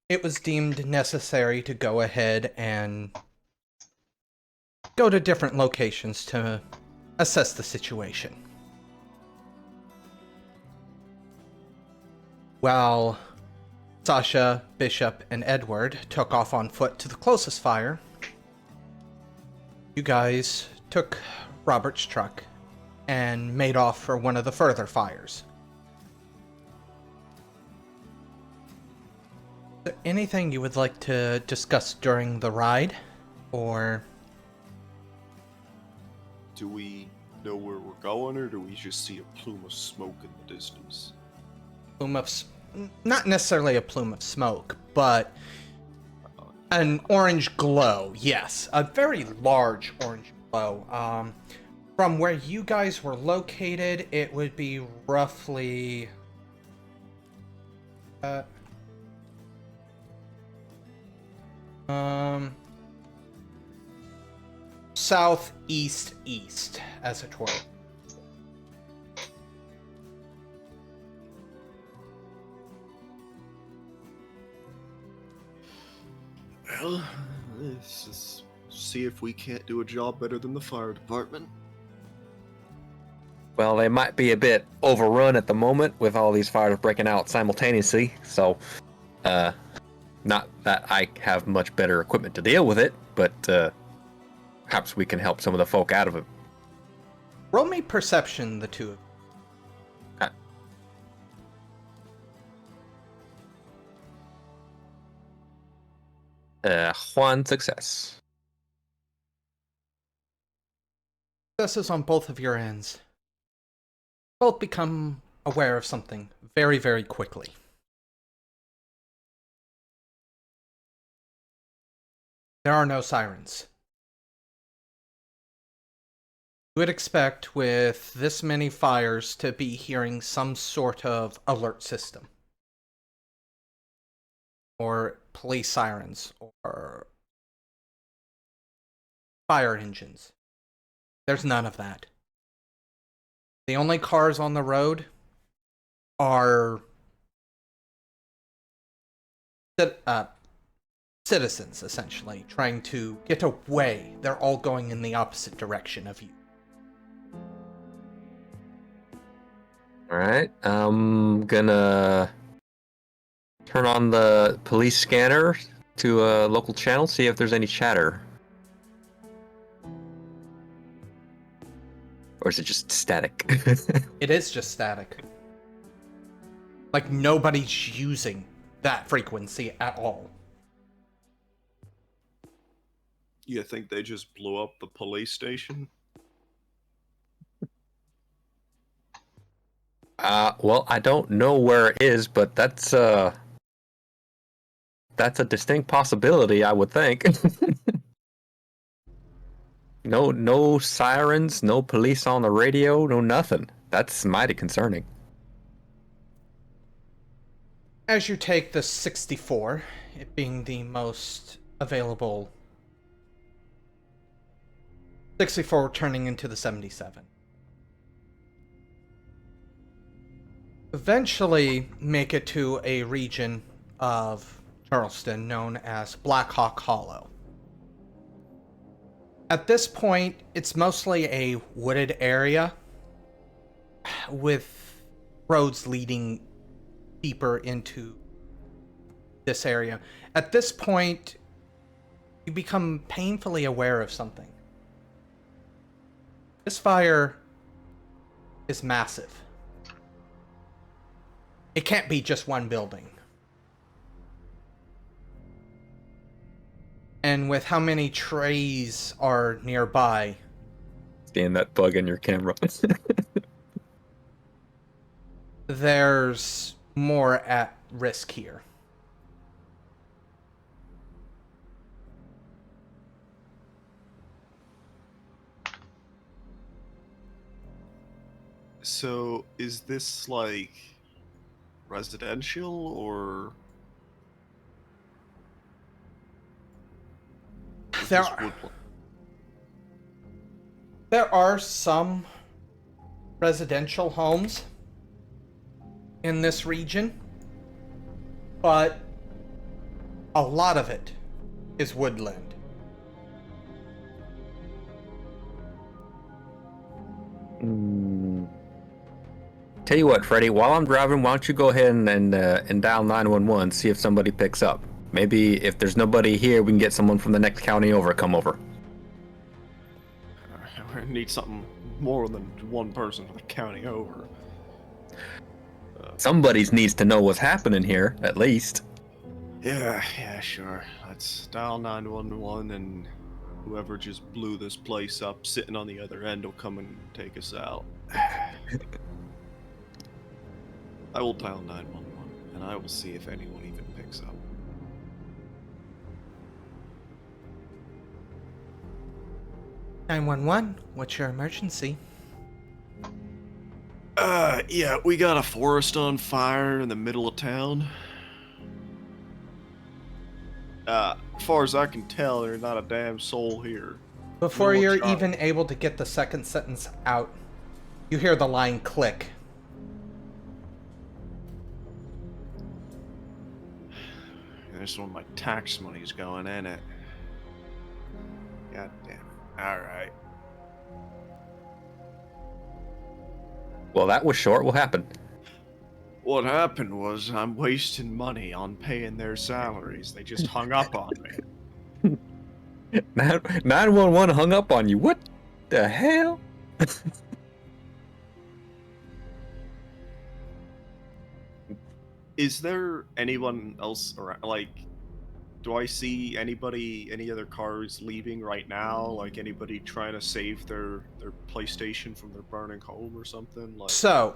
it was deemed necessary to go ahead and go to different locations to assess the situation. While Sasha, Bishop, and Edward took off on foot to the closest fire, you guys took Robert's truck and made off for one of the further fires. Is there anything you would like to discuss during the ride, or... Do we know where we're going, or do we just see a plume of smoke in the distance? Not necessarily a plume of smoke, but an orange glow, yes. A very large orange glow. From where you guys were located, it would be roughly... southeast, as it were. Well, let's just see if we can't do a job better than the fire department. Well, they might be a bit overrun at the moment with all these fires breaking out simultaneously, so not that I have much better equipment to deal with it, but perhaps we can help some of the folk out of it. Roll me perception, the two of you. One success. Successes on both of your ends. Both become aware of something very, very quickly. There are no sirens. You would expect with this many fires to be hearing some sort of alert system. Or police sirens, or fire engines. There's none of that. The only cars on the road are citizens, essentially, trying to get away. They're all going in the opposite direction of you. Alright, I'm gonna turn on the police scanner to a local channel, see if there's any chatter. Or is it just static? It is just static. Like, nobody's using that frequency at all. You think they just blew up the police station? Well, I don't know where it is, but that's a distinct possibility, I would think. No sirens, no police on the radio, no nothing. That's mighty concerning. As you take the 64, it being the most available, 64 turning into the 77. Eventually make it to a region of Charleston known as Black Hawk Hollow. At this point, it's mostly a wooded area with roads leading deeper into this area. At this point, you become painfully aware of something. This fire is massive. It can't be just one building. And with how many trees are nearby... Seeing that bug in your camera. There's more at risk here. So, is this, like, residential, or... There are some residential homes in this region, but A lot of it is woodland. Tell you what, Freddy, while I'm driving, why don't you go ahead and dial 911, see if somebody picks up. Maybe if there's nobody here, we can get someone from the next county over come over. We need something more than one person from the county over. Somebody needs to know what's happening here, at least. Yeah, sure. Let's dial 911 and whoever just blew this place up sitting on the other end will come and take us out. I will dial 911 and I will see if anyone even picks up. "911, what's your emergency?" Yeah, we got a forest on fire in the middle of town. As far as I can tell, there's not a damn soul here. Before No you're shot. even able to get the second sentence out, you hear the line click. This one, my tax money's going in it. God damn it. Alright. Well, that was short. What happened? What happened was I'm wasting money on paying their salaries. They just hung up on me. 911 hung up on you. What the hell? Is there anyone else around? Like, do I see anybody, any other cars leaving right now? Like, anybody trying to save their PlayStation from their burning home or something? Like, So,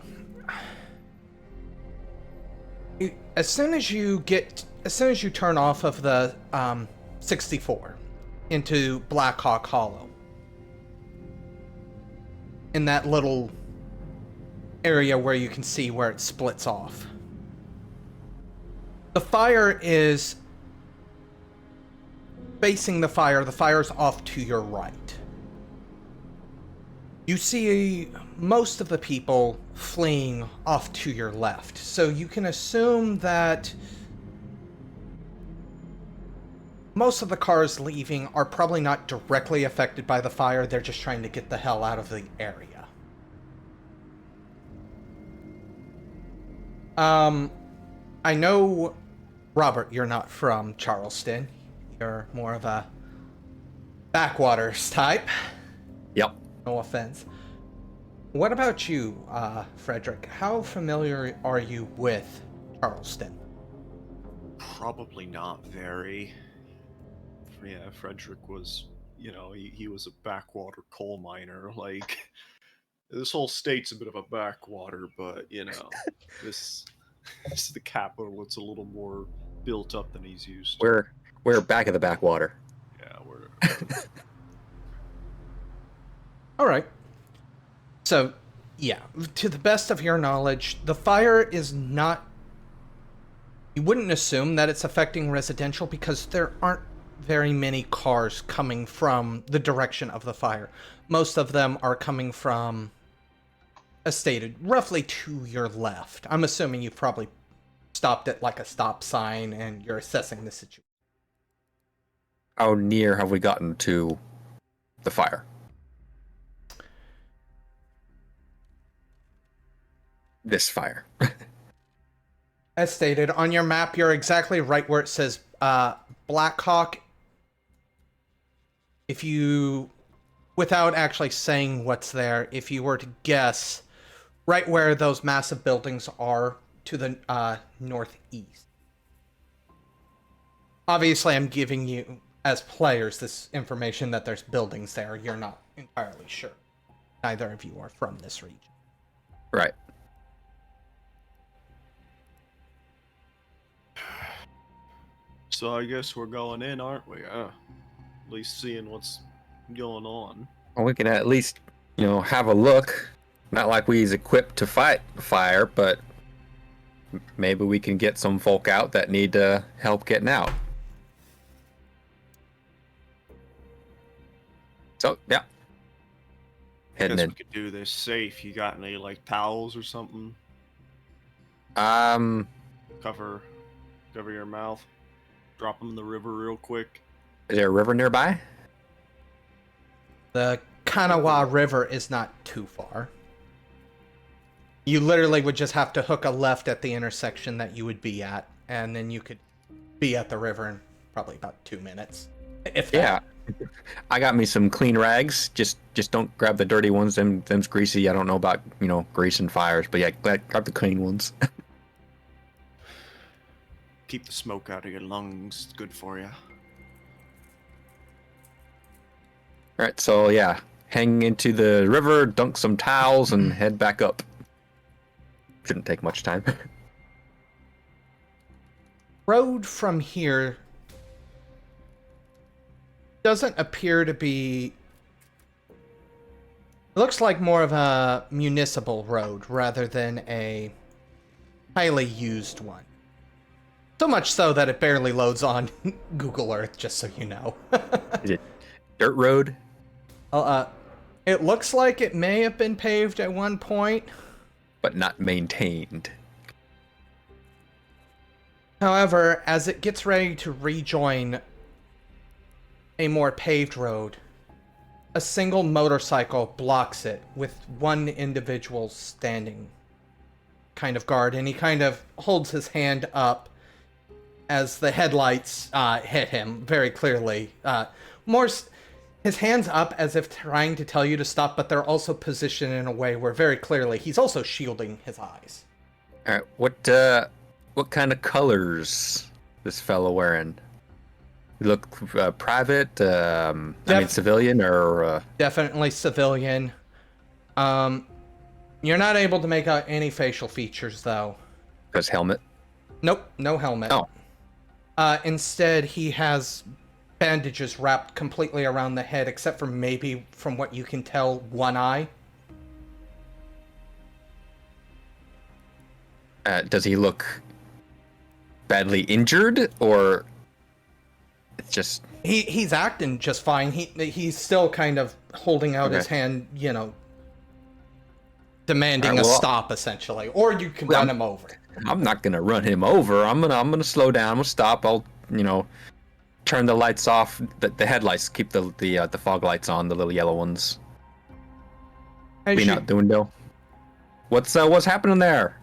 as soon as you turn off of the 64 into Blackhawk Hollow, in that little area where you can see where it splits off, the fire is facing the fire's off to your right. You see most of the people fleeing off to your left, so you can assume that most of the cars leaving are probably not directly affected by the fire, they're just trying to get the hell out of the area. I know, Robert, you're not from Charleston. You're more of a backwaters type. Yep. No offense. What about you, Frederick? How familiar are you with Charleston? probably not very. Yeah, Frederick was, he was a backwater coal miner. Like, this whole state's a bit of a backwater, but, this, this is the capital. It's a little more built up than he's used to. We're back of the backwater. Yeah, we're... All right. So, yeah, to the best of your knowledge, the fire is not... You wouldn't assume that it's affecting residential because there aren't very many cars coming from the direction of the fire. Most of them are coming from a state roughly to your left. I'm assuming you've probably stopped at like a stop sign and you're assessing the situation. How near have we gotten to the fire? This fire. As stated, on your map, you're exactly right where it says Blackhawk. If you, without actually saying what's there, if you were to guess, right where those massive buildings are to the northeast. Obviously, I'm giving you, as players, this information that there's buildings there. You're not entirely sure. Neither of you are from this region. Right. So I guess we're going in, aren't we? At least seeing what's going on. Well, we can at least, have a look. Not like we's equipped to fight fire, but maybe we can get some folk out that need help getting out. So, yeah. I Heading guess in. we could do this safe. You got any, like, towels or something? Um, Cover your mouth. Drop them in the river real quick. Is there a river nearby? The Kanawha River is not too far. You literally would just have to hook a left at the intersection that you would be at, and then you could be at the river in probably about 2 minutes. If that. Yeah. I got me some clean rags. Just don't grab the dirty ones. Them's greasy. I don't know about, grease and fires, but yeah, grab the clean ones. Keep the smoke out of your lungs. It's good for you. Alright, so yeah, hang into the river, dunk some towels, and head back up. Shouldn't take much time. Road from here doesn't appear to be... It looks like more of a municipal road rather than a highly used one. So much so that it barely loads on Google Earth, just so you know. Is it dirt road? It looks like it may have been paved at one point. But not maintained. However, as it gets ready to rejoin a more paved road, a single motorcycle blocks it with one individual standing kind of guard, and he kind of holds his hand up as the headlights hit him very clearly. His hands up as if trying to tell you to stop, but they're also positioned in a way where very clearly he's also shielding his eyes. Alright, what kind of colors this fellow wearing? You look private, civilian, or... Definitely civilian. You're not able to make out any facial features, though. Because helmet? Nope, no helmet. Oh. Instead, he has bandages wrapped completely around the head, except for maybe, from what you can tell, one eye. Does he look badly injured, or it's just... He's acting just fine. He's still kind of holding out his hand, demanding a stop, essentially. Or you can run him over. I'm not gonna run him over. I'm gonna slow down. I'm gonna stop. I'll turn the lights off. The headlights. Keep the fog lights on. The little yellow ones. Clean out the window. What's happening there?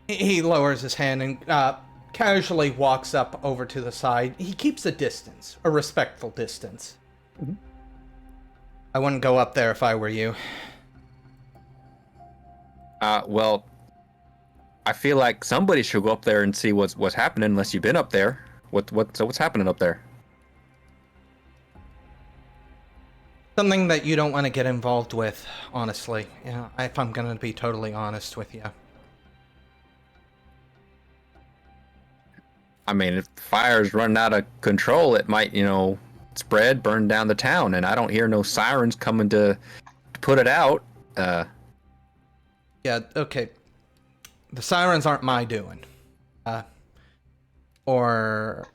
He lowers his hand and casually walks up over to the side. He keeps a distance, a respectful distance. Mm-hmm. I wouldn't go up there if I were you. Well, I feel like somebody should go up there and see what's happening. Unless you've been up there, what's happening up there? Something that you don't want to get involved with, honestly. If I'm gonna be totally honest with you. I mean, if the fire's running out of control, it might, spread, burn down the town, and I don't hear no sirens coming to put it out. Yeah, okay. The sirens aren't my doing. Or...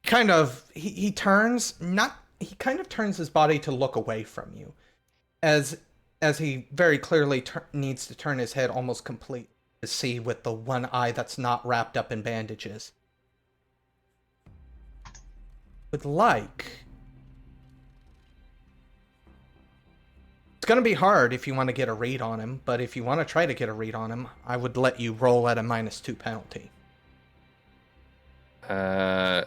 Kind of, he turns, he kind of turns his body to look away from you. As he very clearly needs to turn his head almost complete to see with the one eye that's not wrapped up in bandages. It's gonna be hard if you want to get a read on him, but if you want to try to get a read on him, I would let you roll at a -2 penalty. I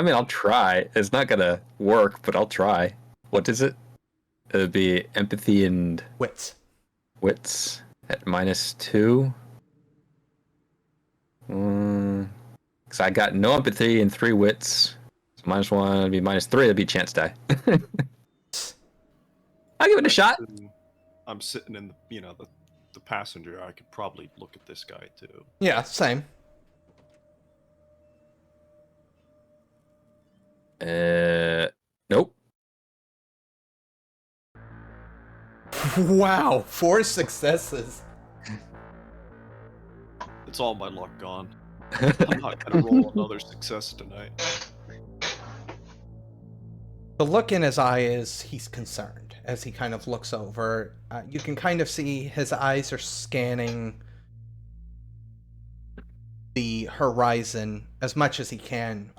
mean, I'll try. It's not gonna work, but I'll try. What is it? It'd be empathy and... Wits. Wits at -2. Because I got no empathy and 3 wits. So -1 would be -3. It'd be chance die. I'll give it a shot. I'm sitting in the passenger. I could probably look at this guy too. Yeah, same. Nope. Wow, 4 successes. It's all my luck gone. I'm not gonna roll another success tonight. The look in his eye is he's concerned. as he kind of looks over. You can kind of see his eyes are scanning the horizon as much as he can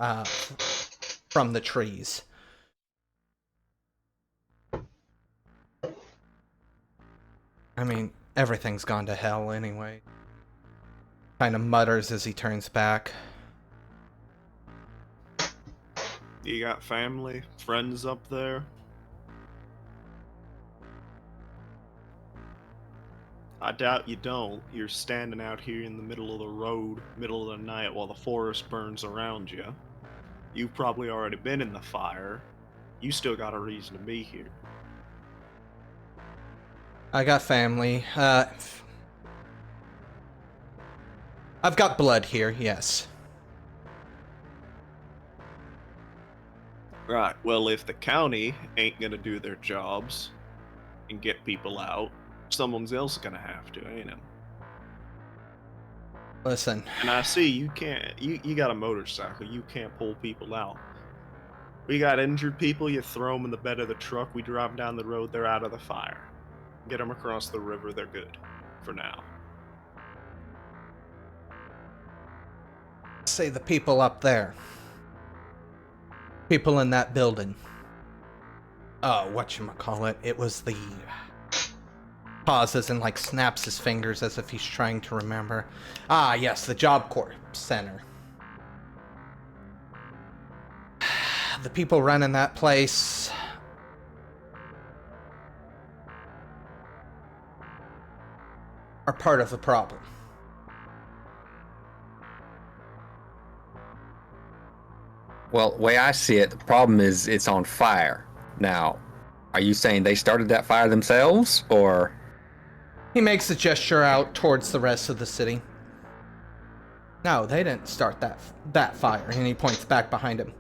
from the trees. I mean, everything's gone to hell anyway. Kind of mutters as he turns back. You got family, friends up there? I doubt you don't. You're standing out here in the middle of the road, middle of the night, while the forest burns around you. You've probably already been in the fire. You still got a reason to be here. I got family. I've got blood here, yes. Right, well, if the county ain't gonna do their jobs and get people out, someone's else gonna have to, ain't it? Listen. And I see you can't, you got a motorcycle, you can't pull people out. We got injured people, you throw them in the bed of the truck, we drive down the road, they're out of the fire. Get them across the river, they're good. For now. Say the people up there. People in that building. Oh, whatchamacallit. It was the... Pauses and, like, snaps his fingers as if he's trying to remember. Ah, yes, the Job Corps Center. The people running that place... are part of the problem. Well, the way I see it, the problem is it's on fire. Now, are you saying they started that fire themselves, or...? He makes a gesture out towards the rest of the city. No, they didn't start that fire, and he points back behind him.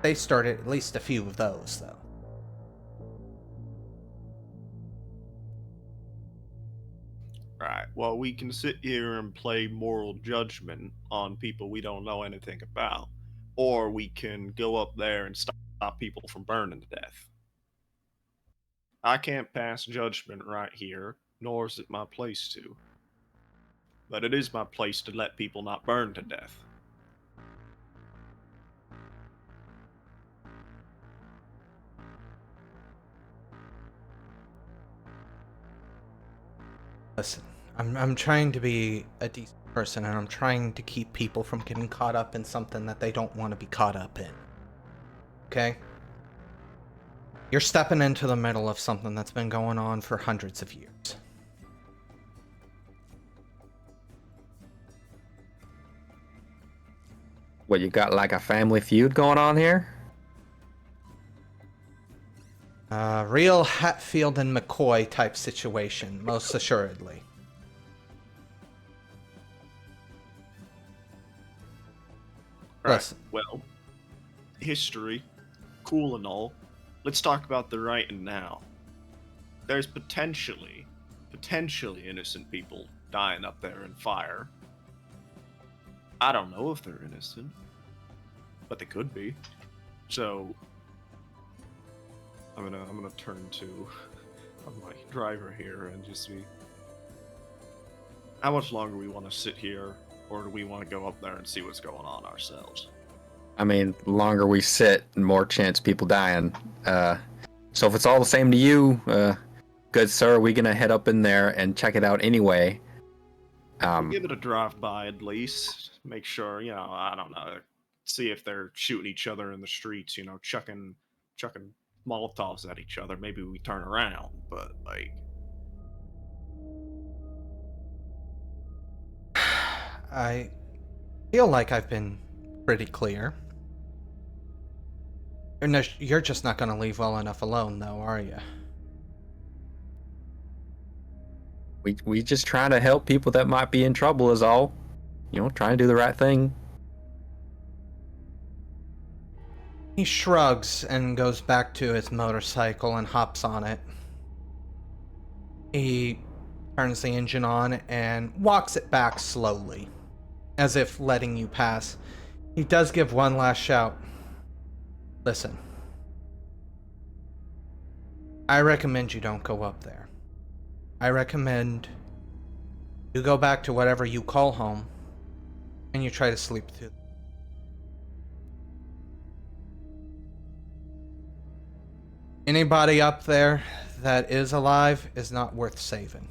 They started at least a few of those, though. Right, well, we can sit here and play moral judgment on people we don't know anything about. Or we can go up there and stop people from burning to death. I can't pass judgment right here, nor is it my place to. But it is my place to let people not burn to death. Listen, I'm trying to be a decent person, and I'm trying to keep people from getting caught up in something that they don't want to be caught up in. Okay? You're stepping into the middle of something that's been going on for hundreds of years. What, you got like a family feud going on here? Real Hatfield and McCoy type situation, most assuredly. Right, Listen. well, history, cool and all. Let's talk about the right and now. There's potentially innocent people dying up there in fire. I don't know if they're innocent, but they could be. So I'm gonna turn to my driver here and just see how much longer we want to sit here, or do we want to go up there and see what's going on ourselves? I mean, the longer we sit, the more chance people dying. So if it's all the same to you, good sir, we're gonna head up in there and check it out anyway. Give it a drive-by at least. Make sure, I don't know, see if they're shooting each other in the streets, chucking Molotovs at each other. Maybe we turn around, but, like... I feel like I've been pretty clear. You're just not going to leave well enough alone, though, are you? We just trying to help people that might be in trouble is all. Trying to do the right thing. He shrugs and goes back to his motorcycle and hops on it. He turns the engine on and walks it back slowly, as if letting you pass. He does give one last shout. Listen. I recommend you don't go up there. I recommend you go back to whatever you call home, and you try to sleep through. Anybody up there that is alive is not worth saving.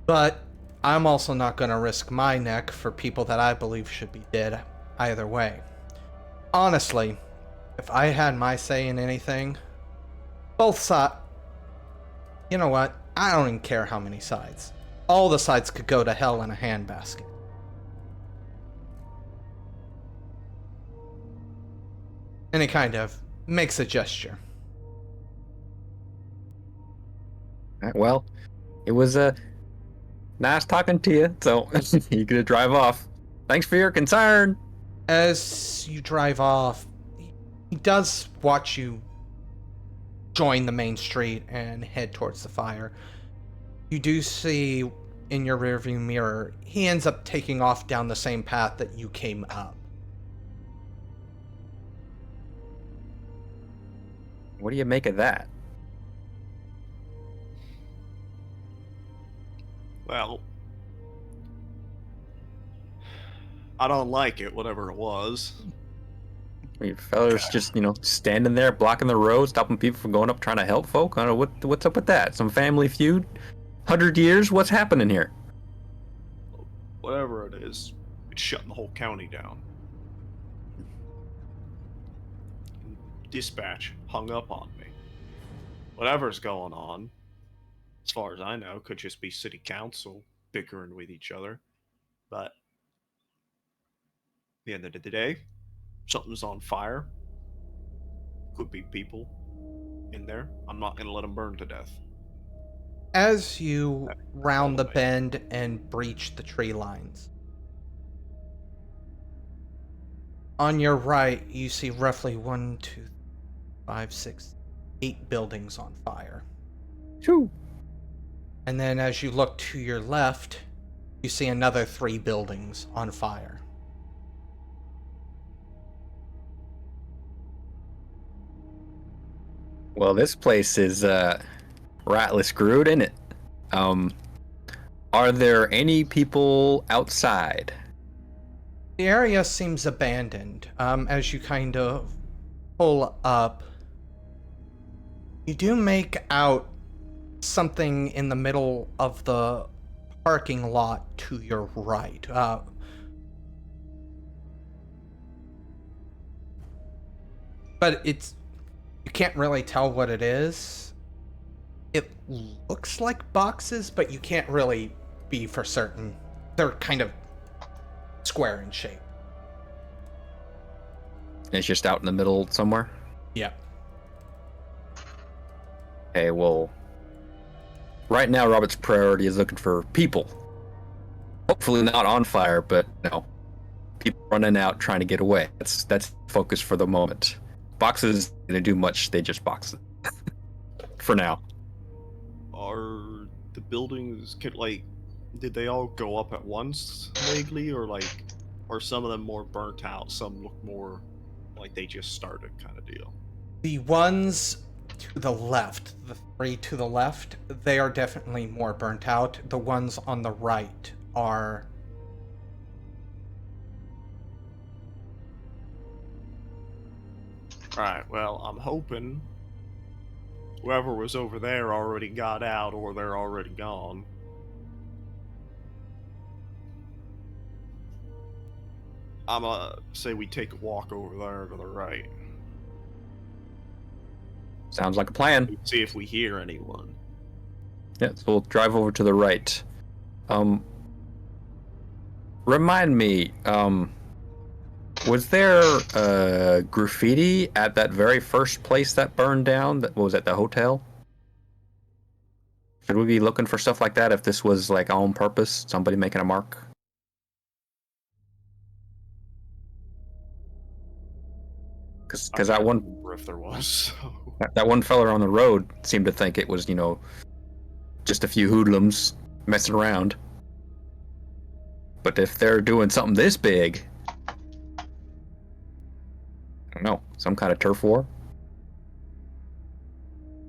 But I'm also not going to risk my neck for people that I believe should be dead either way. Honestly, if I had my say in anything, both sides... You know what? I don't even care how many sides. All the sides could go to hell in a handbasket. And he kind of makes a gesture. Well, it was nice talking to you, so you're gonna drive off. Thanks for your concern. As you drive off, he does watch you join the main street and head towards the fire. You do see in your rearview mirror, he ends up taking off down the same path that you came up. What do you make of that? Well, I don't like it, whatever it was. You fellas just, standing there blocking the road, stopping people from going up trying to help folk? I don't know, what's up with that? Some family feud? 100 years? What's happening here? Whatever it is, it's shutting the whole county down. Dispatch hung up on me. Whatever's going on, as far as I know, could just be city council bickering with each other. But at the end of the day, something's on fire. Could be people in there. I'm not going to let them burn to death. As you round the bend and breach the tree lines, on your right, you see roughly 1, 2, 5, 6, 8 buildings on fire. Shoo. And then as you look to your left, you see another 3 buildings on fire. Well, this place is rightly screwed, isn't it? Are there any people outside? The area seems abandoned. As you kind of pull up, you do make out something in the middle of the parking lot to your right. But you can't really tell what it is. It looks like boxes, but you can't really be for certain. They're kind of square in shape. It's just out in the middle somewhere? Yeah. Okay, well, right now Robert's priority is looking for people. Hopefully not on fire, but people running out trying to get away. That's focus for the moment. Boxes didn't do much, they just boxes. For now. Are the buildings, did they all go up at once vaguely, or are some of them more burnt out, some look more like they just started kind of deal? The ones to the left, the 3 to the left, they are definitely more burnt out. The ones on the right are... Right, well, I'm hoping whoever was over there already got out, or they're already gone. I'ma say we take a walk over there to the right. Sounds like a plan. See if we hear anyone. Yeah, so we'll drive over to the right. Remind me, was there graffiti at that very first place that burned down? That was at the hotel? Should we be looking for stuff like that if this was on purpose? Somebody making a mark? Because that one, if there was, so. that one fella on the road seemed to think it was just a few hoodlums messing around. But if they're doing something this big, I don't know, some kind of turf war?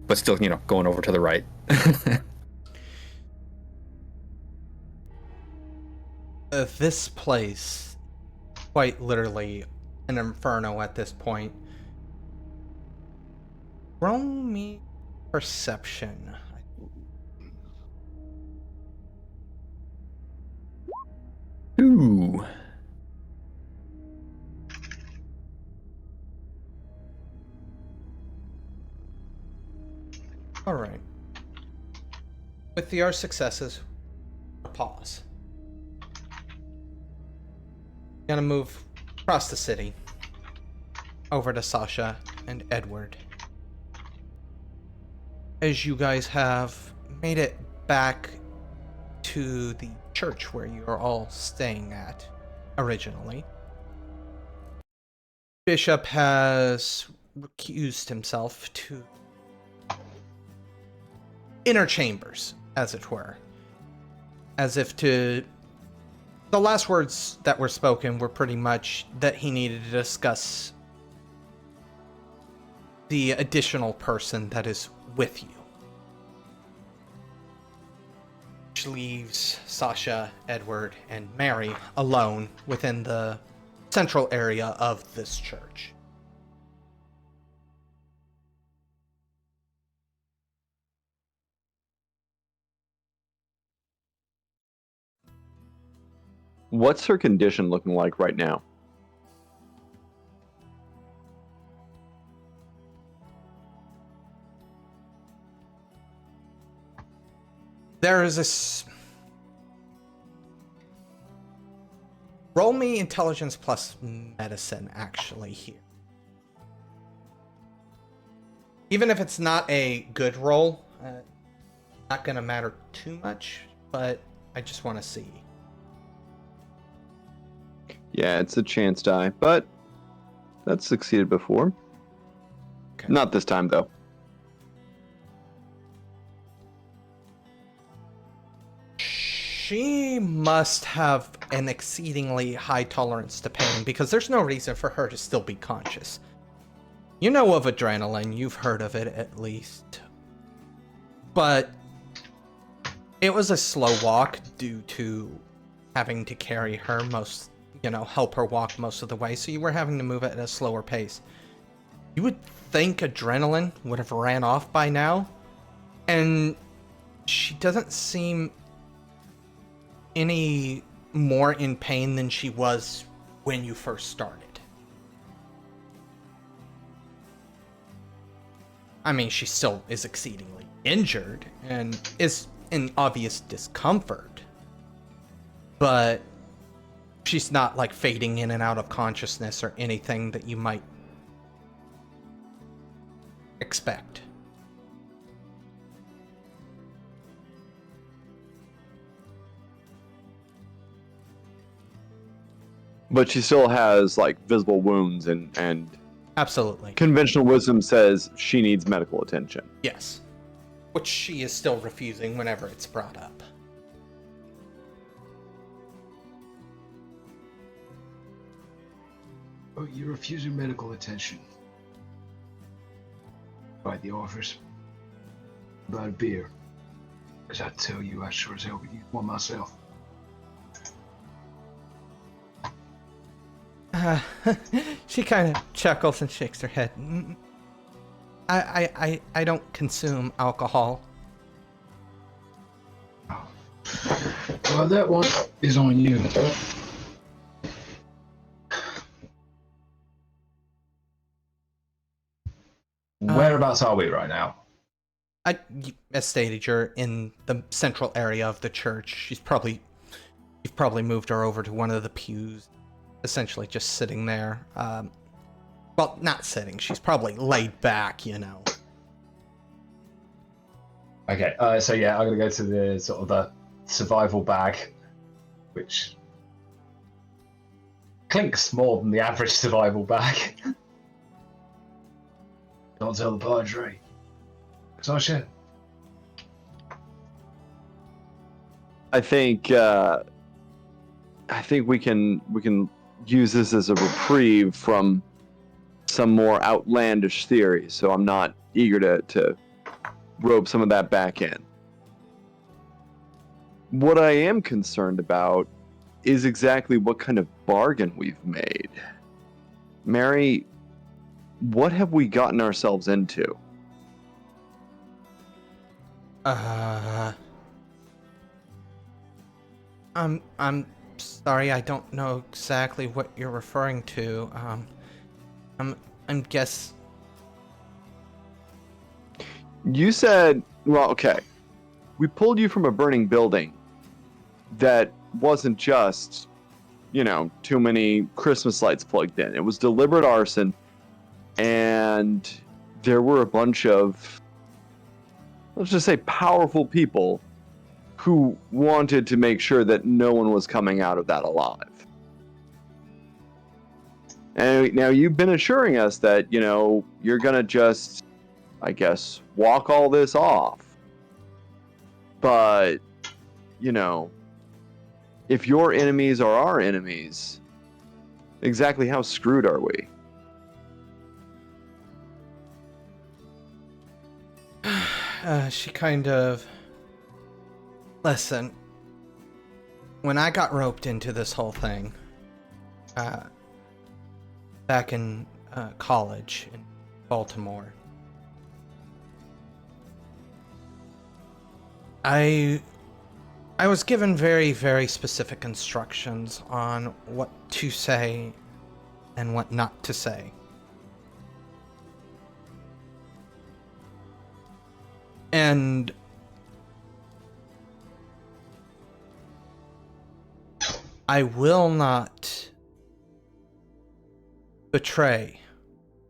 but still, going over to the right. This place, quite literally an inferno at this point. Roll me perception. Ooh. All right. With your successes, pause. Gonna move across the city over to Sasha and Edward. As you guys have made it back to the church where you are all staying at originally, Bishop has recused himself to inner chambers, as it were. As if to... The last words that were spoken were pretty much that he needed to discuss the additional person that is with you. Which leaves Sasha, Edward, and Mary alone within the central area of this church. What's her condition looking like right now? There is this... Roll me intelligence plus medicine, actually, here. Even if it's not a good roll, not gonna matter too much, but I just want to see. Yeah, it's a chance die, but that's succeeded before. Okay. Not this time, though. She must have an exceedingly high tolerance to pain, because there's no reason for her to still be conscious. You know of adrenaline, you've heard of it at least. But it was a slow walk due to having to carry her help her walk most of the way, so you were having to move at a slower pace. You would think adrenaline would have ran off by now, and she doesn't seem any more in pain than she was when you first started. I mean, she still is exceedingly injured and is in obvious discomfort, but she's not like fading in and out of consciousness or anything that you might expect. But she still has, like, visible wounds, and Absolutely. conventional wisdom says she needs medical attention. Yes. Which she is still refusing whenever it's brought up. Oh, you're refusing medical attention. By the offers. About a beer. Because I tell you, I sure as hell could use one myself. She kind of chuckles and shakes her head. I don't consume alcohol. Well, that one is on you. Whereabouts are we right now? As stated, you're in the central area of the church. You've probably moved her over to one of the pews, essentially just sitting there. Well, not sitting. She's probably laid back, Okay, so yeah, I'm gonna go to the sort of the survival bag, which clinks more than the average survival bag. Don't tell the Padre. Sasha. I think we can use this as a reprieve from some more outlandish theories. So I'm not eager to rope some of that back in. What I am concerned about is exactly what kind of bargain we've made. Mary, what have we gotten ourselves into? I'm sorry, I don't know exactly what you're referring to. I'm guess. You said, well, okay. We pulled you from a burning building that wasn't just, too many Christmas lights plugged in. It was deliberate arson, and there were a bunch of, let's just say, powerful people who wanted to make sure that no one was coming out of that alive. And now you've been assuring us that, you're gonna just, I guess, walk all this off. But, if your enemies are our enemies, exactly how screwed are we? She kind of... Listen, when I got roped into this whole thing, back in college in Baltimore, I was given very, very specific instructions on what to say and what not to say. And I will not betray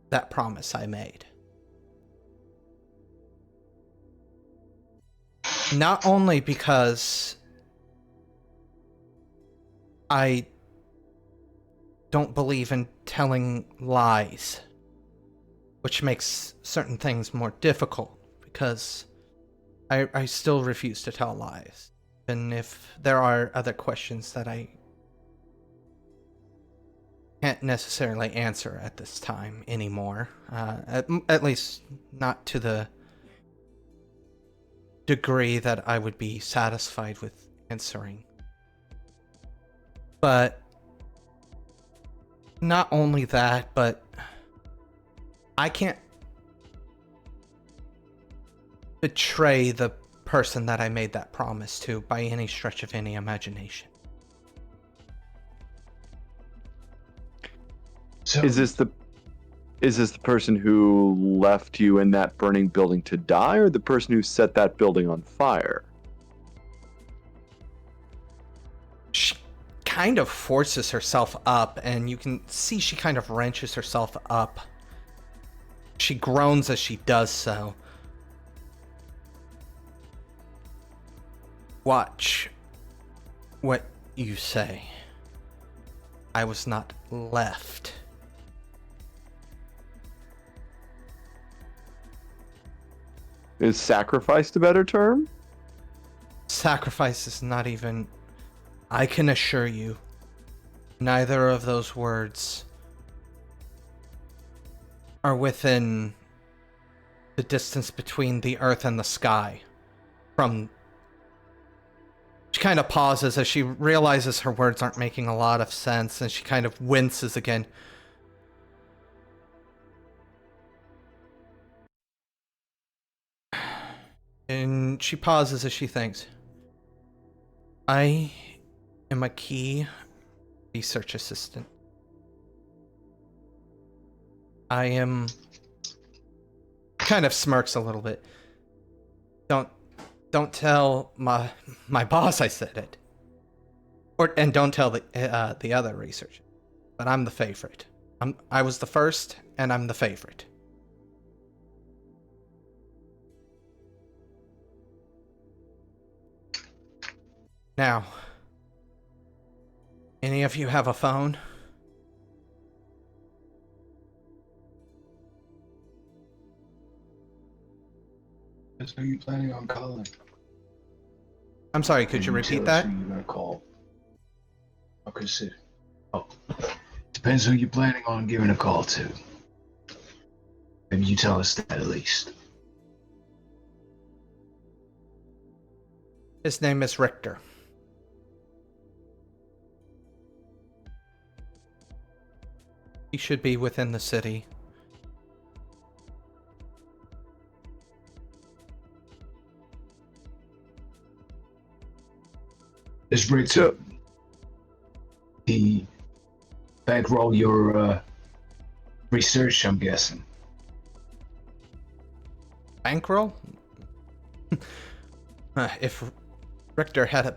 that promise I made. Not only because I don't believe in telling lies, which makes certain things more difficult, because I still refuse to tell lies. And if there are other questions that I can't necessarily answer at this time anymore, at least not to the degree that I would be satisfied with answering. But not only that, but I can't betray the person that I made that promise to by any stretch of any imagination. So, Is this the person who left you in that burning building to die, or the person who set that building on fire? She kind of forces herself up, and you can see she kind of wrenches herself up. She groans as she does so. Watch what you say. I was not left. Is sacrificed a better term? Sacrifice is not even... I can assure you, neither of those words are within the distance between the earth and the sky. She kind of pauses as she realizes her words aren't making a lot of sense, and she kind of winces again. And she pauses as she thinks. I am a key research assistant. I am... Kind of smirks a little bit. Don't tell my boss I said it. And don't tell the other researcher. But I'm the favorite. I was the first, and I'm the favorite. Now, any of you have a phone? who are you planning on calling? I'm sorry, could you repeat that? Who you're gonna call. Okay, sit. Oh, depends who you're planning on giving a call to. Maybe you tell us that at least. His name is Richter. He should be within the city. This Richter, he bankroll your research, I'm guessing. Bankroll? If Richter had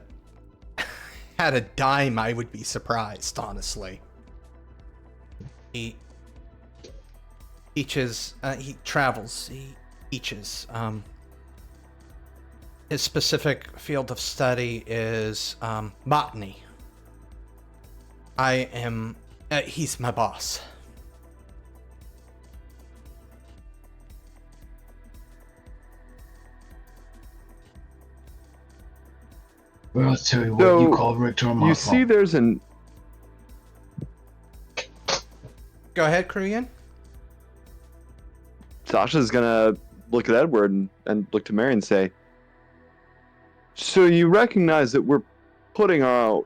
a dime, I would be surprised, honestly. He teaches, he travels, he teaches. His specific field of study is botany. He's my boss. Well, I'll tell you what, So, you call Richter on my You phone. see, there's an. Go ahead, Crüjen. Sasha's gonna look at Edward and look to Mary and say, "So you recognize that we're putting our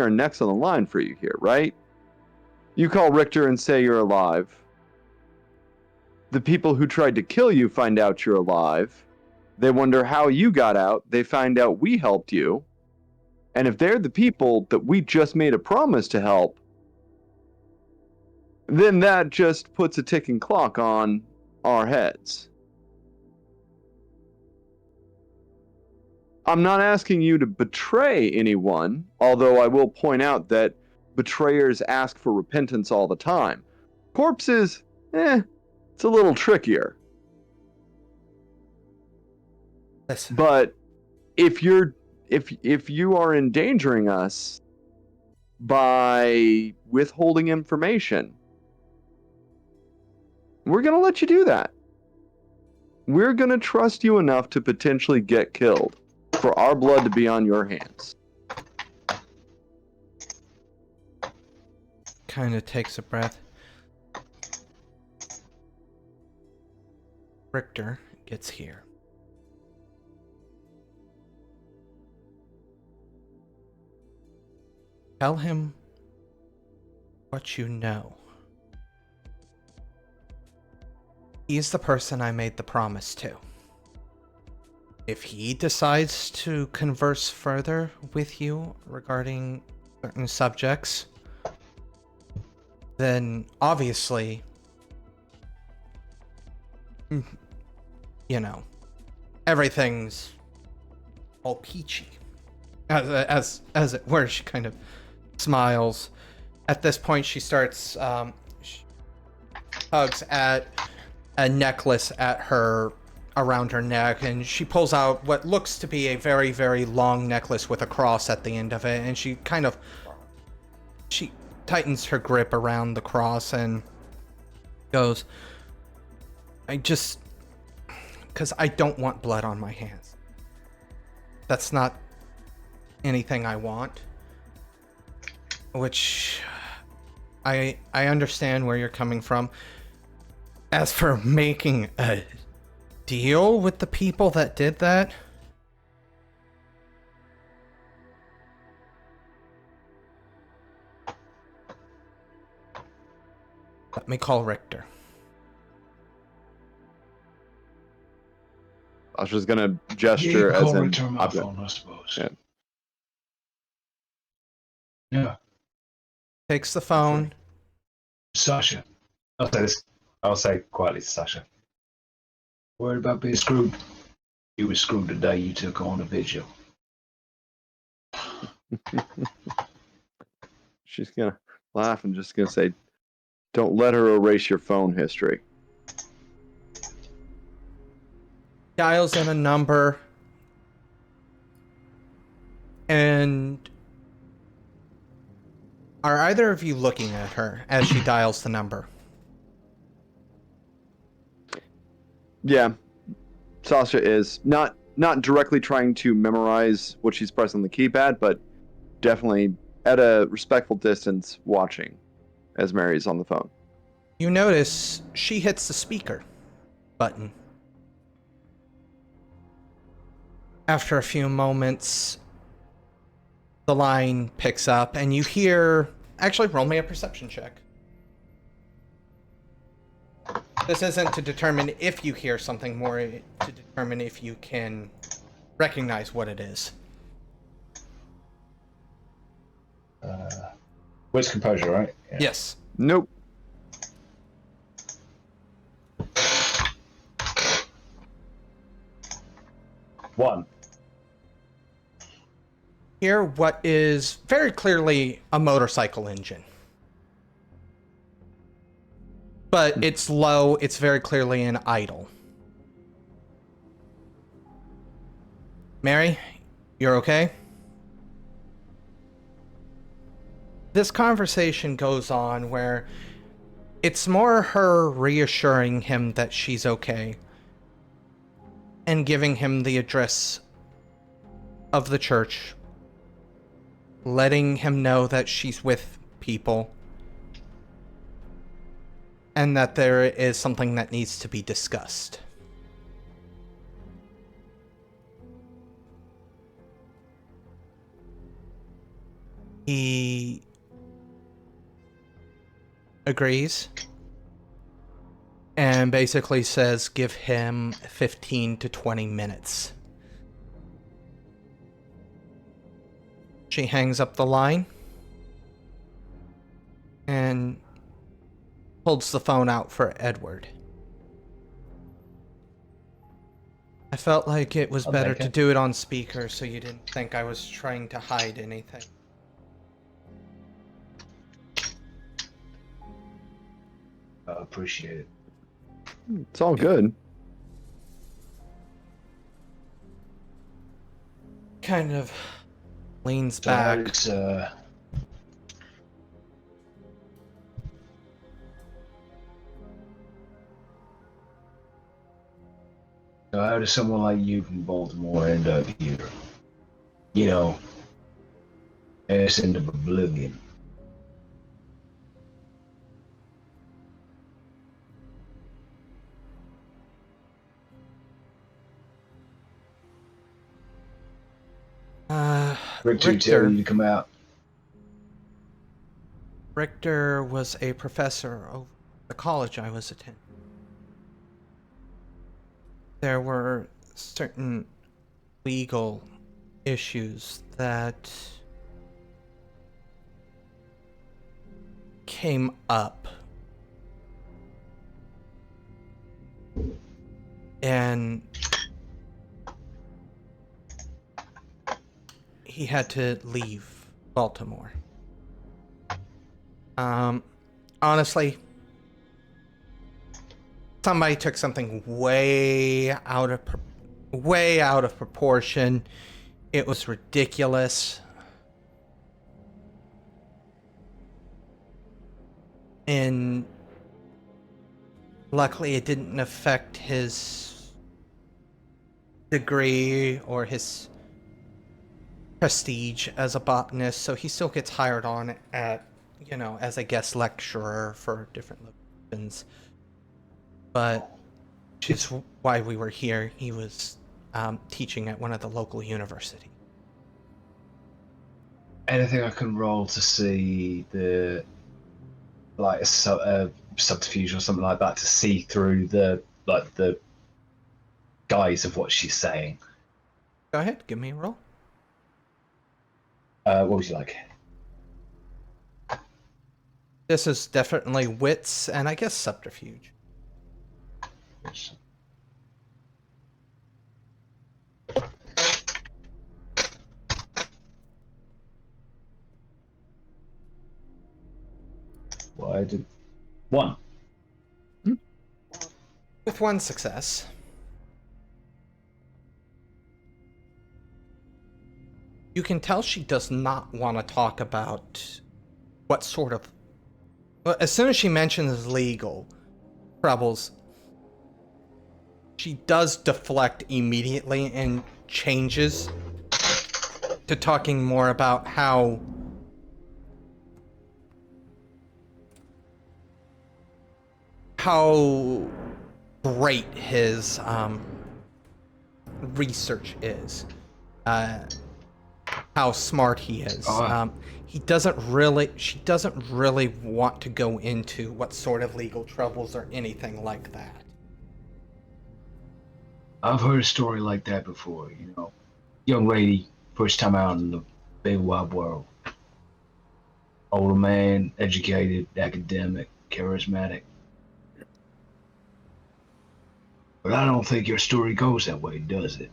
necks on the line for you here, right? You call Richter and say you're alive. The people who tried to kill you find out you're alive. They wonder how you got out. They find out we helped you. And if they're the people that we just made a promise to help, then that just puts a ticking clock on our heads. I'm not asking you to betray anyone, although I will point out that betrayers ask for repentance all the time. Corpses, it's a little trickier. Listen. But if you are endangering us by withholding information, we're going to let you do that. We're going to trust you enough to potentially get killed for our blood to be on your hands. Kind of takes a breath. Richter gets here. Tell him what you know. He's the person I made the promise to. If he decides to converse further with you regarding certain subjects, then obviously, everything's all peachy. As it were, she kind of smiles. At this point, she starts, she tugs at a necklace around her neck, and she pulls out what looks to be a very, very long necklace with a cross at the end of it, and she tightens her grip around the cross and goes, because I don't want blood on my hands. That's not anything I want. Which I understand where you're coming from. As for making a deal with the people that did that, let me call Richter. I was just gonna gesture Yeah, as call in Richter on my I've got- phone, I suppose. Yeah. Yeah. Takes the phone. Sasha, I'll say this. I'll say quietly to Sasha. worried about being screwed? You were screwed the day you took on the vigil. She's gonna laugh and just gonna say, "Don't let her erase your phone history." Dials in a number. And are either of you looking at her as she dials the number? Yeah, Sasha is not directly trying to memorize what she's pressing on the keypad, but definitely at a respectful distance watching as Mary's on the phone. You notice she hits the speaker button. After a few moments, the line picks up and you hear... Actually, roll me a perception check. This isn't to determine if you hear something, more to determine if you can recognize what it is. Where's composure, right? Yeah. Yes. Nope. One. Hear what is very clearly a motorcycle engine. But it's low, it's very clearly an idle. Mary, you're okay? This conversation goes on where it's more her reassuring him that she's okay and giving him the address of the church, letting him know that she's with people and that there is something that needs to be discussed. He agrees and basically says give him 15 to 20 minutes. She hangs up the line and holds the phone out for Edward. I felt like it was better to do it on speaker so you didn't think I was trying to hide anything. I appreciate it. It's all good. Kind of leans So how back. does, so how does someone like you from Baltimore end up here? You know, ass into oblivion. Richter tell you to come out. Richter was a professor of the college I was attending. There were certain legal issues that came up. And he had to leave Baltimore. Honestly, somebody took something way out of proportion. It was ridiculous. And luckily it didn't affect his degree or his prestige as a botanist, so he still gets hired on at, as a guest lecturer for different locations. But which is why we were here. He was teaching at one of the local universities. Anything I can roll to see the, like a subterfuge or something like that, to see through the guise of what she's saying? Go ahead, give me a roll. What would you like? This is definitely wits and I guess subterfuge. Well, I did one. With one success. You can tell she does not want to talk about what sort of... Well, as soon as she mentions legal troubles, she does deflect immediately and changes to talking more about how great his research is, how smart he is. Oh. She doesn't really want to go into what sort of legal troubles or anything like that. I've heard a story like that before, you know. Young lady, first time out in the big wide world. Older man, educated, academic, charismatic. But I don't think your story goes that way, does it?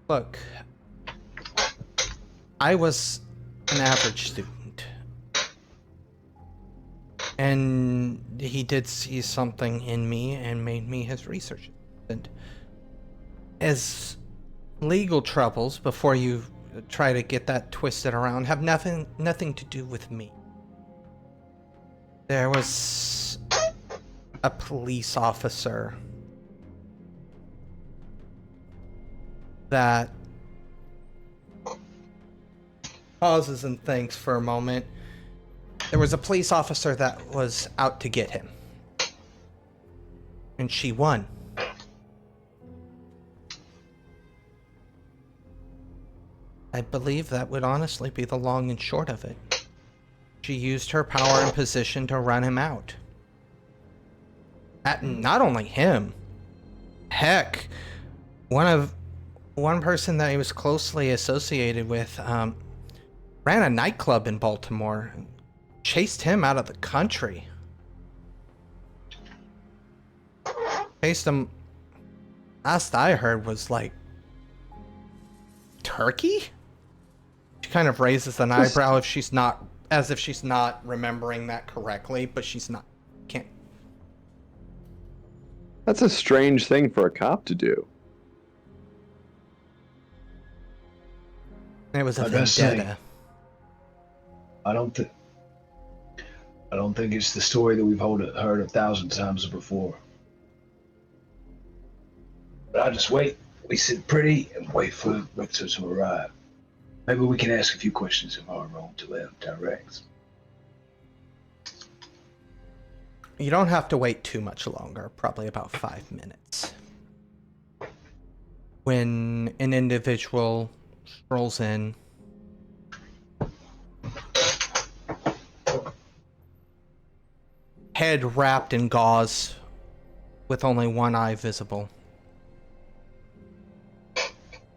Look, I was an average student. And he did see something in me and made me his research assistant. As legal troubles, before you try to get that twisted around, have nothing to do with me. There was a police officer that pauses and thinks for a moment. There was a police officer that was out to get him. And she won. I believe that would honestly be the long and short of it. She used her power and position to run him out. Not only him. Heck, one person that he was closely associated with ran a nightclub in Baltimore. Chased him out of the country. Chased him, last I heard, was like Turkey? She kind of raises an eyebrow as if she's not remembering that correctly, but she's not. Can't. That's a strange thing for a cop to do. It was a I gotta say, vendetta. I don't think it's the story that we've heard 1,000 times before. But I just wait. We sit pretty and wait for Richter to arrive. Maybe we can ask a few questions of our own to him direct. You don't have to wait too much longer, probably about 5 minutes. When an individual strolls in, head wrapped in gauze, with only one eye visible.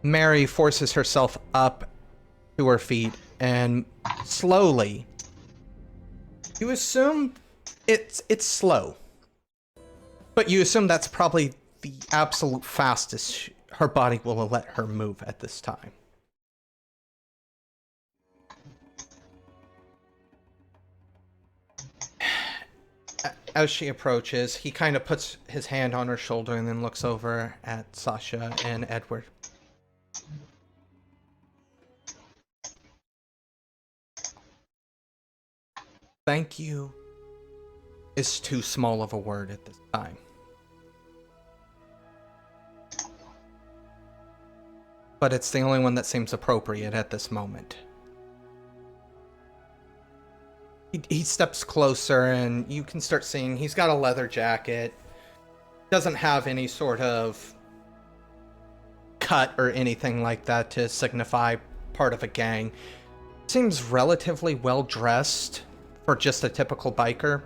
Mary forces herself up to her feet and slowly, you assume it's slow, but you assume that's probably the absolute fastest her body will let her move at this time. As she approaches, he kind of puts his hand on her shoulder and then looks over at Sasha and Edward. Thank you is too small of a word at this time. But it's the only one that seems appropriate at this moment. He steps closer and you can start seeing he's got a leather jacket. Doesn't have any sort of cut or anything like that to signify part of a gang. Seems relatively well dressed for just a typical biker.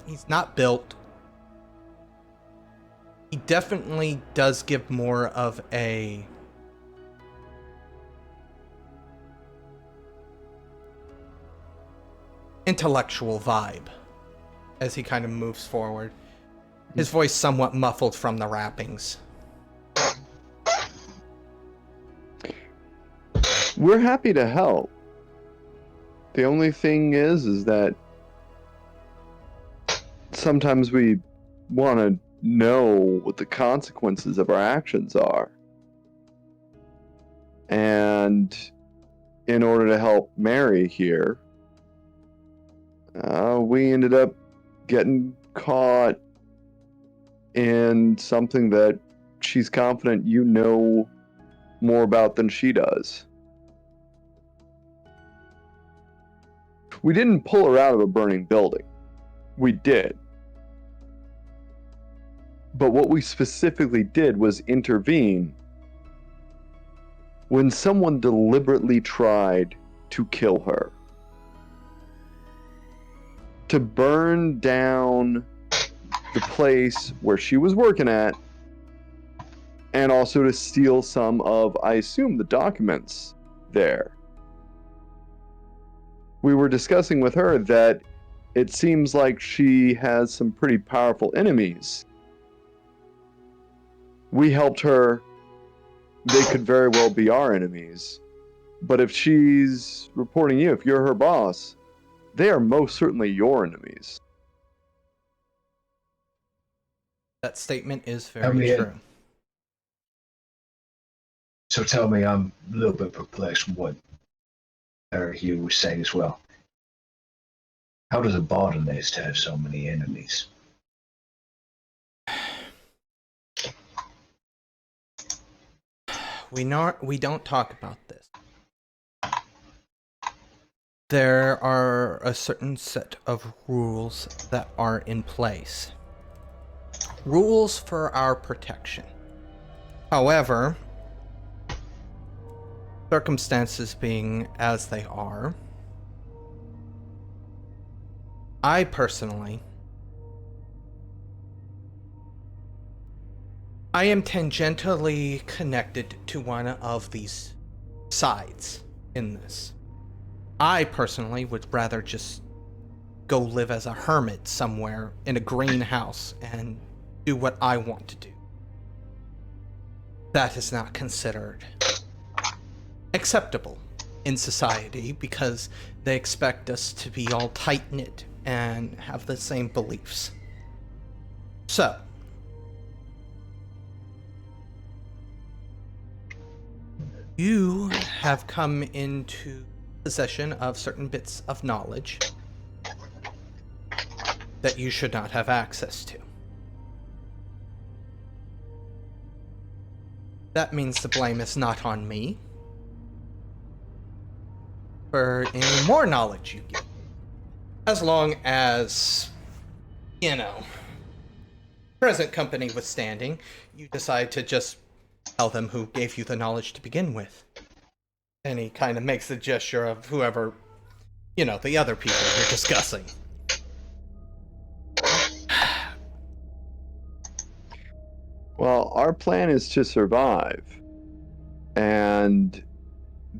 He's not built. He definitely does give more of a intellectual vibe as he kind of moves forward. His voice somewhat muffled from the wrappings. We're happy to help. The only thing is that sometimes we want to know what the consequences of our actions are. And in order to help Mary here, we ended up getting caught in something that she's confident you know more about than she does. We didn't pull her out of a burning building. We did. But what we specifically did was intervene when someone deliberately tried to kill her. To burn down the place where she was working at, and also to steal some of, I assume, the documents there. We were discussing with her that it seems like she has some pretty powerful enemies. We helped her. They could very well be our enemies. But if she's reporting you, if you're her boss, they are most certainly your enemies. That statement is I very mean, true. So tell me, I'm a little bit perplexed from what Hugh was saying as well. How does a botanist have so many enemies? We don't talk about this. There are a certain set of rules that are in place. Rules for our protection. However, circumstances being as they are, I personally, I am tangentially connected to one of these sides in this. I personally would rather just go live as a hermit somewhere in a greenhouse and do what I want to do. That is not considered acceptable in society because they expect us to be all tight-knit and have the same beliefs. So, you have come into possession of certain bits of knowledge that you should not have access to. That means the blame is not on me for any more knowledge you get. As long as, present company withstanding, you decide to just tell them who gave you the knowledge to begin with. And he kind of makes the gesture of whoever, the other people you're discussing. Well, our plan is to survive. And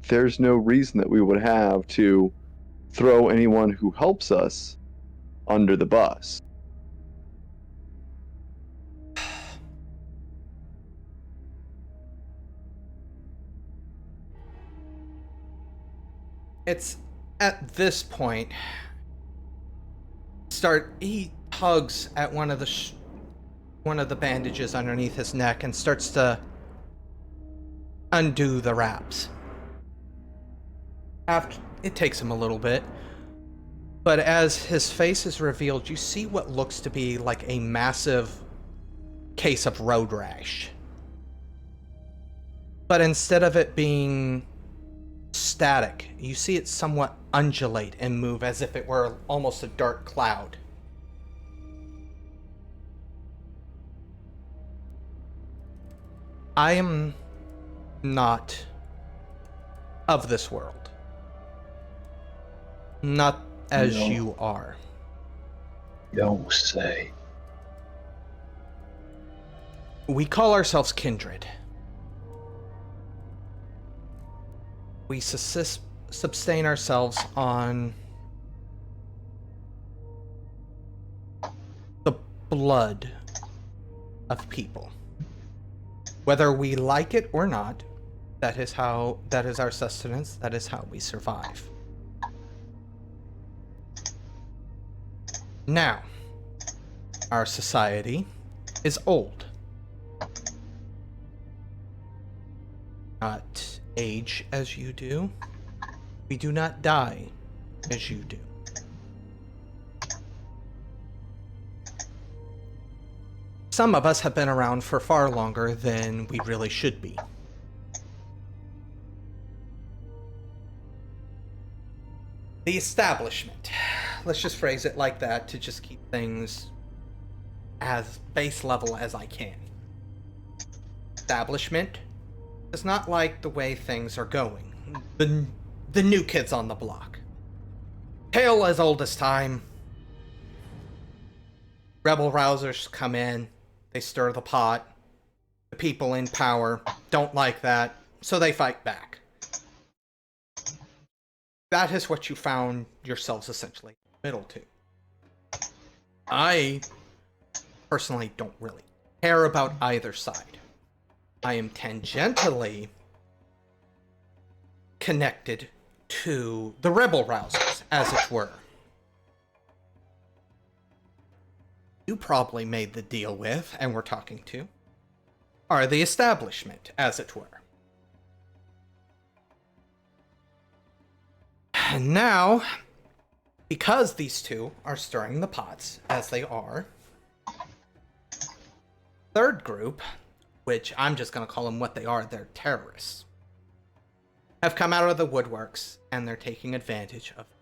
there's no reason that we would have to throw anyone who helps us under the bus. It's at this point, he tugs at one of the bandages underneath his neck and starts to undo the wraps. It takes him a little bit, but as his face is revealed, you see what looks to be like a massive case of road rash. But instead of it being static, you see it somewhat undulate and move as if it were almost a dark cloud. I am not of this world. Not as No. you are. Don't say. We call ourselves kindred. We sustain ourselves on the blood of people. Whether we like it or not, that is our sustenance, that is how we survive. Now, our society is old. Not age as you do. We do not die as you do. Some of us have been around for far longer than we really should be. . The establishment. Let's just phrase it like that to just keep things as base level as I can. Establishment does not like the way things are going. The new kids on the block. Tale as old as time. Rebel rousers come in, they stir the pot. The people in power don't like that, so they fight back. That is what you found yourselves essentially middle to. I personally don't really care about either side. I am tangentially connected to the rebel rousers, as it were. You probably made the deal with, and we're talking to, are the establishment, as it were. And now, because these two are stirring the pots, as they are, third group, which I'm just going to call them what they are, they're terrorists, have come out of the woodworks, and they're taking advantage of it.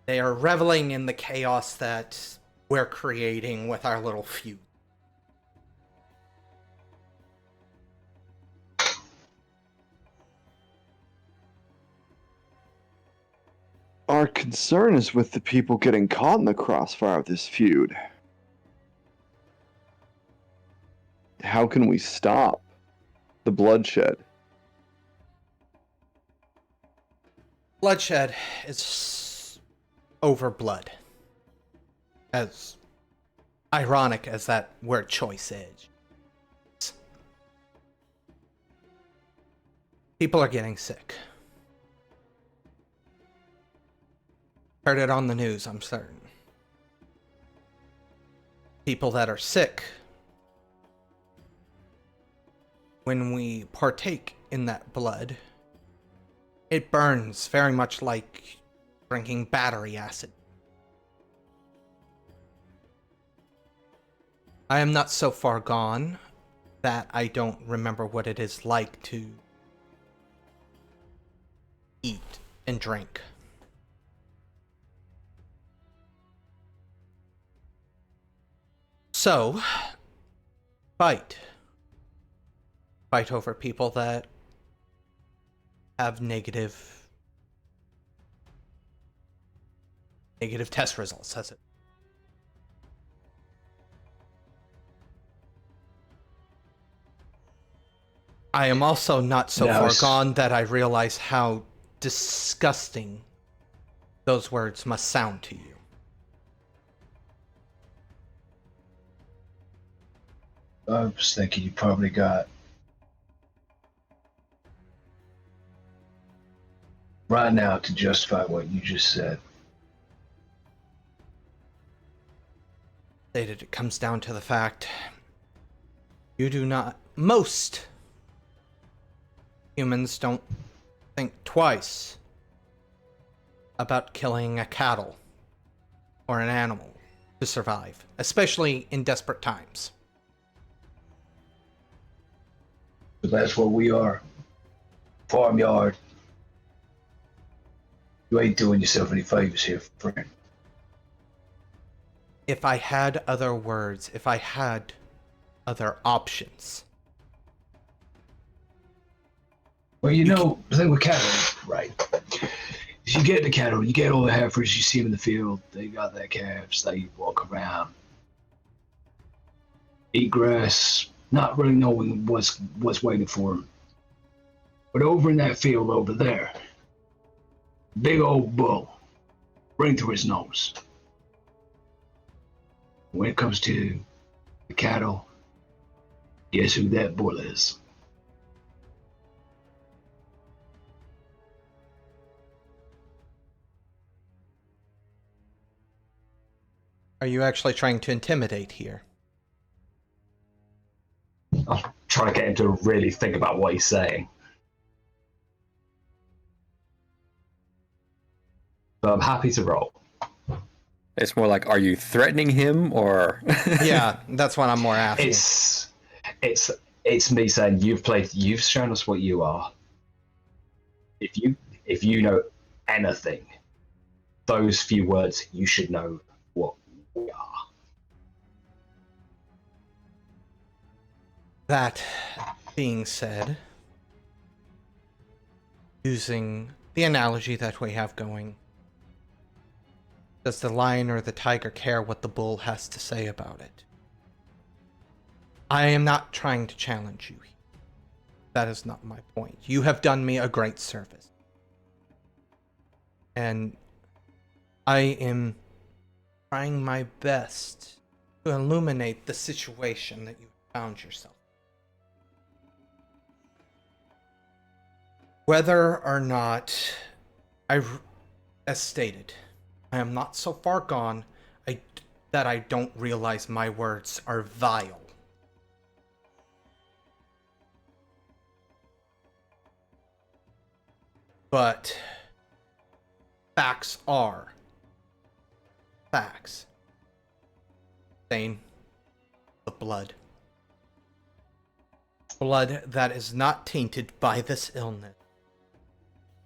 They are reveling in the chaos that we're creating with our little feud. Our concern is with the people getting caught in the crossfire of this feud. How can we stop the bloodshed? Bloodshed is over blood. As ironic as that word choice is. People are getting sick. Heard it on the news, I'm certain. People that are sick, when we partake in that blood, it burns very much like drinking battery acid. I am not so far gone that I don't remember what it is like to eat and drink. So, fight. Fight over people that have negative test results, has it? I am also not so far gone that I realize how disgusting those words must sound to you. I was thinking you probably got right now to justify what you just said. Stated, it comes down to the fact you do not, most humans don't think twice about killing a cattle or an animal to survive, especially in desperate times. So that's what we are. Farmyard. You ain't doing yourself any favors here, friend. If I had other words, if I had other options. Well, you know, the thing with cattle, right? If you get the cattle, you get all the heifers, you see them in the field, they got their calves, they walk around, eat grass, not really knowing what's waiting for them. But over in that field over there, big old bull, ring through his nose. When it comes to the cattle, guess who that bull is? Are you actually trying to intimidate here? I'm trying to get him to really think about what he's saying. But I'm happy to roll. It's more like, are you threatening him, or? Yeah, that's what I'm more asking. It's me saying you've shown us what you are. If you know anything, those few words, you should know what we are. That being said, using the analogy that we have going, does the lion or the tiger care what the bull has to say about it? I am not trying to challenge you. That is not my point. You have done me a great service. And I am trying my best to illuminate the situation that you found yourself. Whether or not as stated, I am not so far gone that I don't realize my words are vile. But facts are facts. Stain the blood. Blood that is not tainted by this illness.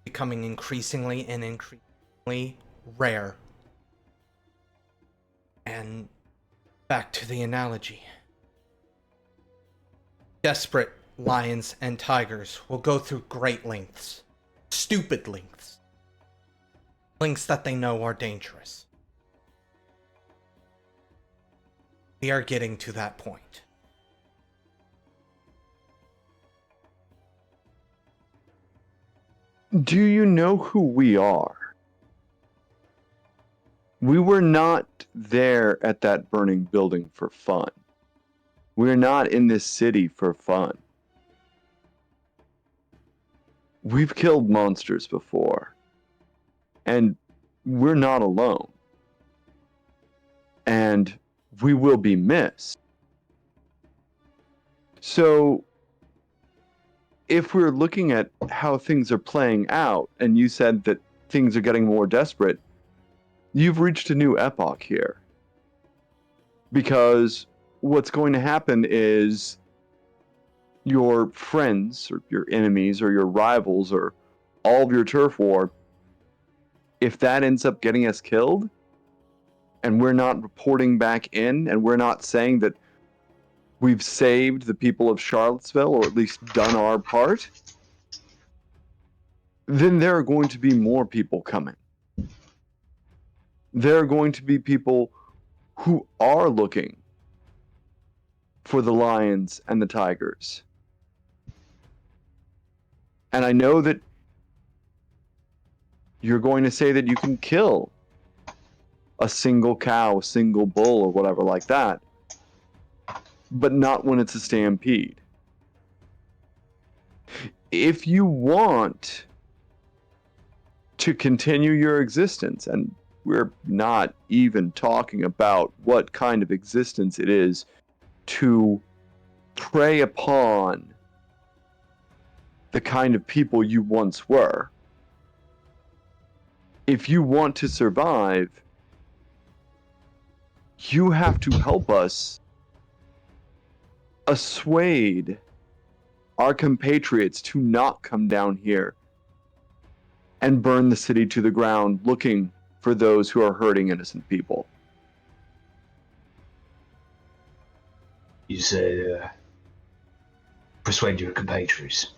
Becoming increasingly and increasingly rare. And back to the analogy. Desperate lions and tigers will go through great lengths. Stupid lengths. Lengths that they know are dangerous. We are getting to that point. Do you know who we are? We were not there at that burning building for fun. We're not in this city for fun. We've killed monsters before. And we're not alone. And we will be missed. So, if we're looking at how things are playing out, and you said that things are getting more desperate, you've reached a new epoch here. Because what's going to happen is your friends, or your enemies, or your rivals, or all of your turf war, if that ends up getting us killed, and we're not reporting back in, and we're not saying that we've saved the people of Charlottesville, or at least done our part, then there are going to be more people coming. There are going to be people who are looking for the lions and the tigers. And I know that you're going to say that you can kill a single cow, a single bull, or whatever like that, but not when it's a stampede. If you want to continue your existence, and we're not even talking about what kind of existence it is to prey upon the kind of people you once were. If you want to survive, you have to help us assuade our compatriots to not come down here and burn the city to the ground looking for those who are hurting innocent people. You say, persuade your compatriots.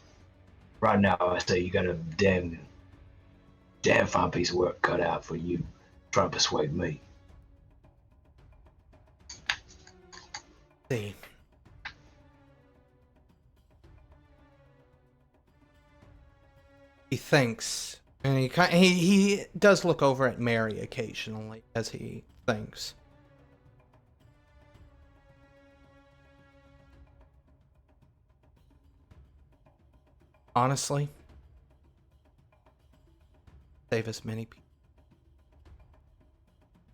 Right now, I say you got a damn fine piece of work cut out for you. Try to persuade me. See. He thinks, and he does look over at Mary occasionally as he thinks. Honestly, save as many people.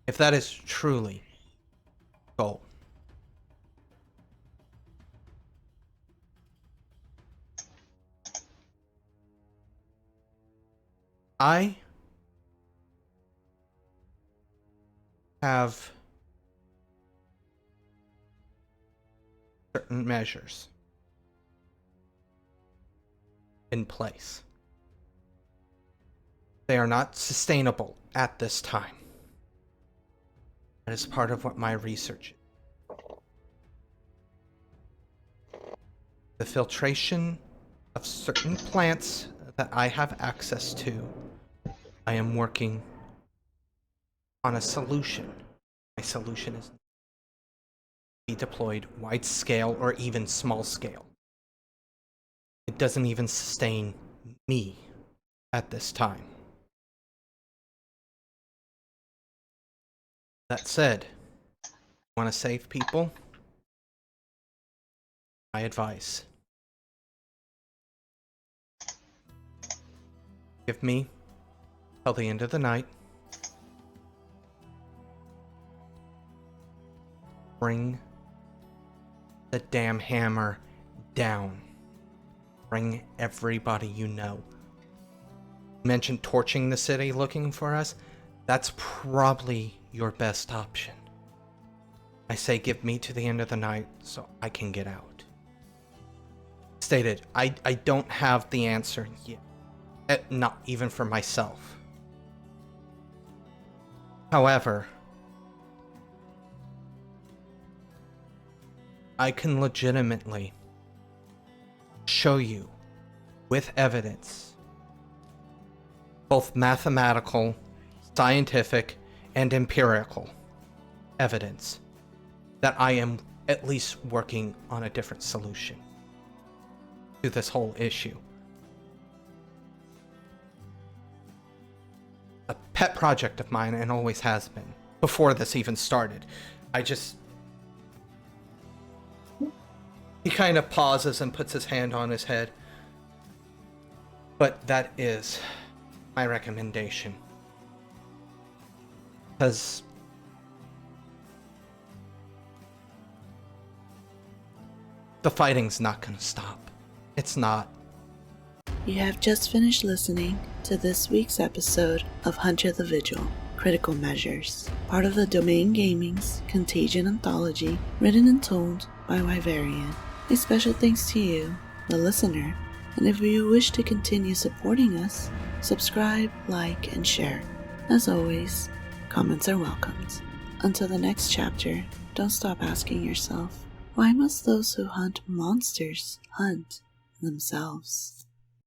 If that is truly goal. I have certain measures in place. They are not sustainable at this time. That is part of what my research is. The filtration of certain plants that I have access to, I am working on a solution. My solution is be deployed wide scale or even small scale. It doesn't even sustain me at this time. That said, want to save people? My advice. Give me till the end of the night. Bring the damn hammer down. Bring everybody you know. You mentioned torching the city looking for us. That's probably your best option. I say give me to the end of the night so I can get out. Stated, I don't have the answer yet. Not even for myself. However, I can legitimately show you with evidence, both mathematical, scientific, and empirical evidence, that I am at least working on a different solution to this whole issue. A pet project of mine, and always has been, before this even started. He kind of pauses and puts his hand on his head. But that is my recommendation. Because the fighting's not gonna stop. It's not. You have just finished listening to this week's episode of Hunter the Vigil, Critical Measures, part of the Domain Gaming's Contagion Anthology, written and told by Wyverian. A special thanks to you, the listener, and if you wish to continue supporting us, subscribe, like, and share. As always, comments are welcomed. Until the next chapter, don't stop asking yourself, why must those who hunt monsters hunt themselves?